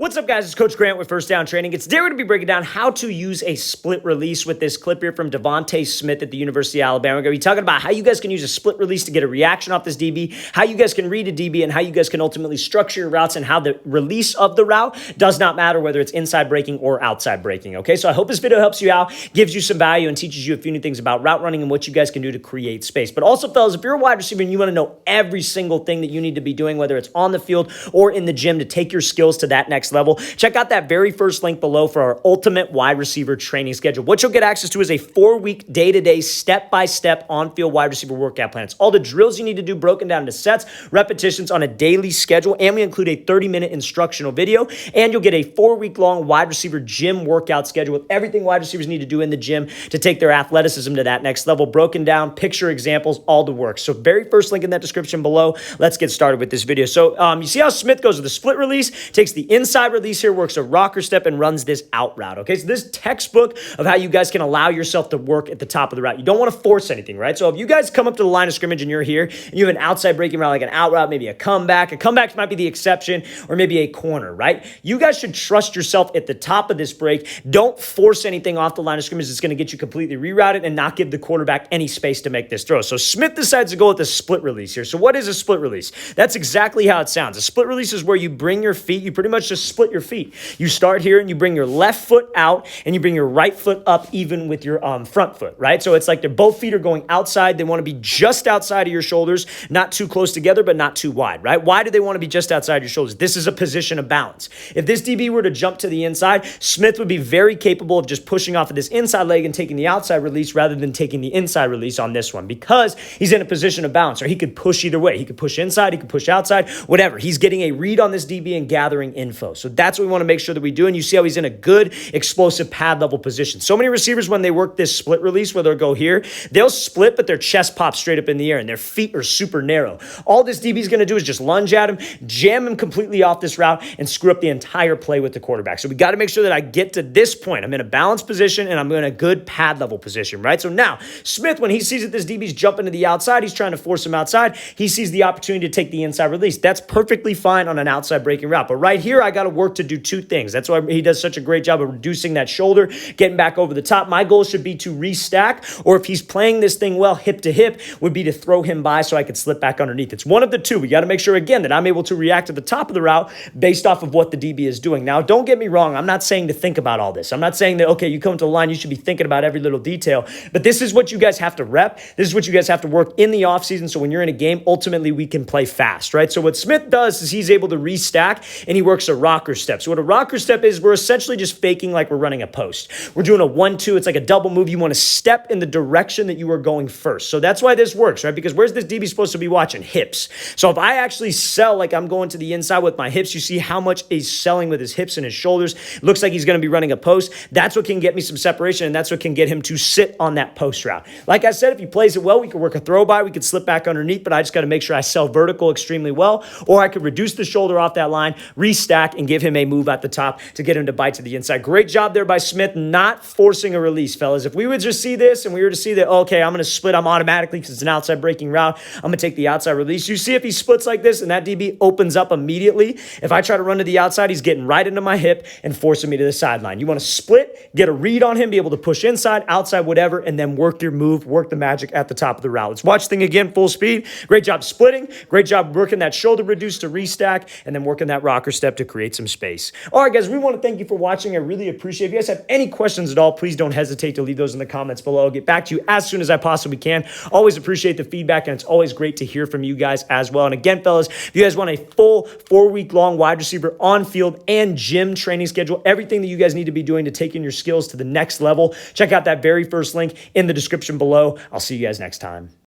What's up, guys? It's Coach Grant with First Down Training. Today we're going to be breaking down how to use a split release with this clip here from DeVonta Smith at the University of Alabama. We're going to be talking about how you guys can use a split release to get a reaction off this DB, how you guys can read a DB, and how you guys can ultimately structure your routes and how the release of the route does not matter whether it's inside breaking or outside breaking, okay? So I hope this video helps you out, gives you some value, and teaches you a few new things about route running and what you guys can do to create space. But also, fellas, if you're a wide receiver and you want to know every single thing that you need to be doing, whether it's on the field or in the gym to take your skills to that next level, check out that very first link below for our ultimate wide receiver training schedule. What you'll get access to is a 4-week, day-to-day, step-by-step on-field wide receiver workout plan. It's all the drills you need to do broken down into sets, repetitions on a daily schedule, and we include a 30-minute instructional video, and you'll get a 4-week-long wide receiver gym workout schedule with everything wide receivers need to do in the gym to take their athleticism to that next level, broken down, picture examples, all the work. So very first link in that description below. Let's get started with this video. So you see how Smith goes with the split release, takes the inside release here, works a rocker step, and runs this out route, okay? So this textbook of how you guys can allow yourself to work at the top of the route. You don't want to force anything, right? So if you guys come up to the line of scrimmage and you're here and you have an outside breaking route, like an out route, maybe a comeback might be the exception, or maybe a corner, right? You guys should trust yourself at the top of this break. Don't force anything off the line of scrimmage that's going to get you completely rerouted and not give the quarterback any space to make this throw. So Smith decides to go with a split release here. So what is a split release? That's exactly how it sounds. A split release is where you bring your feet, you pretty much just split your feet. You start here and you bring your left foot out and you bring your right foot up even with your front foot, right? So it's like both feet are going outside. They want to be just outside of your shoulders, not too close together, but not too wide, right? Why do they want to be just outside your shoulders? This is a position of balance. If this DB were to jump to the inside, Smith would be very capable of just pushing off of this inside leg and taking the outside release rather than taking the inside release on this one because he's in a position of balance, or he could push either way. He could push inside, he could push outside, whatever. He's getting a read on this DB and gathering info. So that's what we want to make sure that we do. And you see how he's in a good explosive pad level position. So many receivers, when they work this split release where they'll go here, they'll split, but their chest pops straight up in the air and their feet are super narrow. All this DB is going to do is just lunge at him, jam him completely off this route, and screw up the entire play with the quarterback. So we got to make sure that I get to this point. I'm in a balanced position and I'm in a good pad level position, right? So now Smith, when he sees that this DB's jumping to the outside, he's trying to force him outside. He sees the opportunity to take the inside release. That's perfectly fine on an outside breaking route. But right here, I got to work to do two things. That's why he does such a great job of reducing that shoulder, getting back over the top. My goal should be to restack, or if he's playing this thing well, hip to hip, would be to throw him by so I could slip back underneath. It's one of the two. We got to make sure, again, that I'm able to react to the top of the route based off of what the DB is doing. Now, don't get me wrong. I'm not saying to think about all this. I'm not saying that, okay, you come to the line, you should be thinking about every little detail, but this is what you guys have to rep. This is what you guys have to work in the offseason, so when you're in a game, ultimately we can play fast, right? So what Smith does is he's able to restack, and he works a rocker step. So what a rocker step is, we're essentially just faking like we're running a post. We're doing a 1-2. It's like a double move. You want to step in the direction that you are going first. So that's why this works, right? Because where's this DB supposed to be watching? Hips. So if I actually sell like I'm going to the inside with my hips, you see how much he's selling with his hips and his shoulders. Looks like he's going to be running a post. That's what can get me some separation, and that's what can get him to sit on that post route. Like I said, if he plays it well, we could work a throw by. We could slip back underneath, but I just got to make sure I sell vertical extremely well, or I could reduce the shoulder off that line, restack, and give him a move at the top to get him to bite to the inside. Great job there by Smith, not forcing a release, fellas. If we would just see this and we were to see that, okay, I'm going to split, I'm automatically, because it's an outside breaking route, I'm going to take the outside release. You see if he splits like this and that DB opens up immediately, if I try to run to the outside, he's getting right into my hip and forcing me to the sideline. You want to split, get a read on him, be able to push inside, outside, whatever, and then work your move, work the magic at the top of the route. Let's watch the thing again, full speed. Great job splitting. Great job working that shoulder reduce to restack, and then working that rocker step to create some space. All right, guys, we want to thank you for watching. I really appreciate it. If you guys have any questions at all, please don't hesitate to leave those in the comments below. I'll get back to you as soon as I possibly can. Always appreciate the feedback, and it's always great to hear from you guys as well. And again, fellas, if you guys want a full 4-week-long wide receiver on-field and gym training schedule, everything that you guys need to be doing to taking your skills to the next level, check out that very first link in the description below. I'll see you guys next time.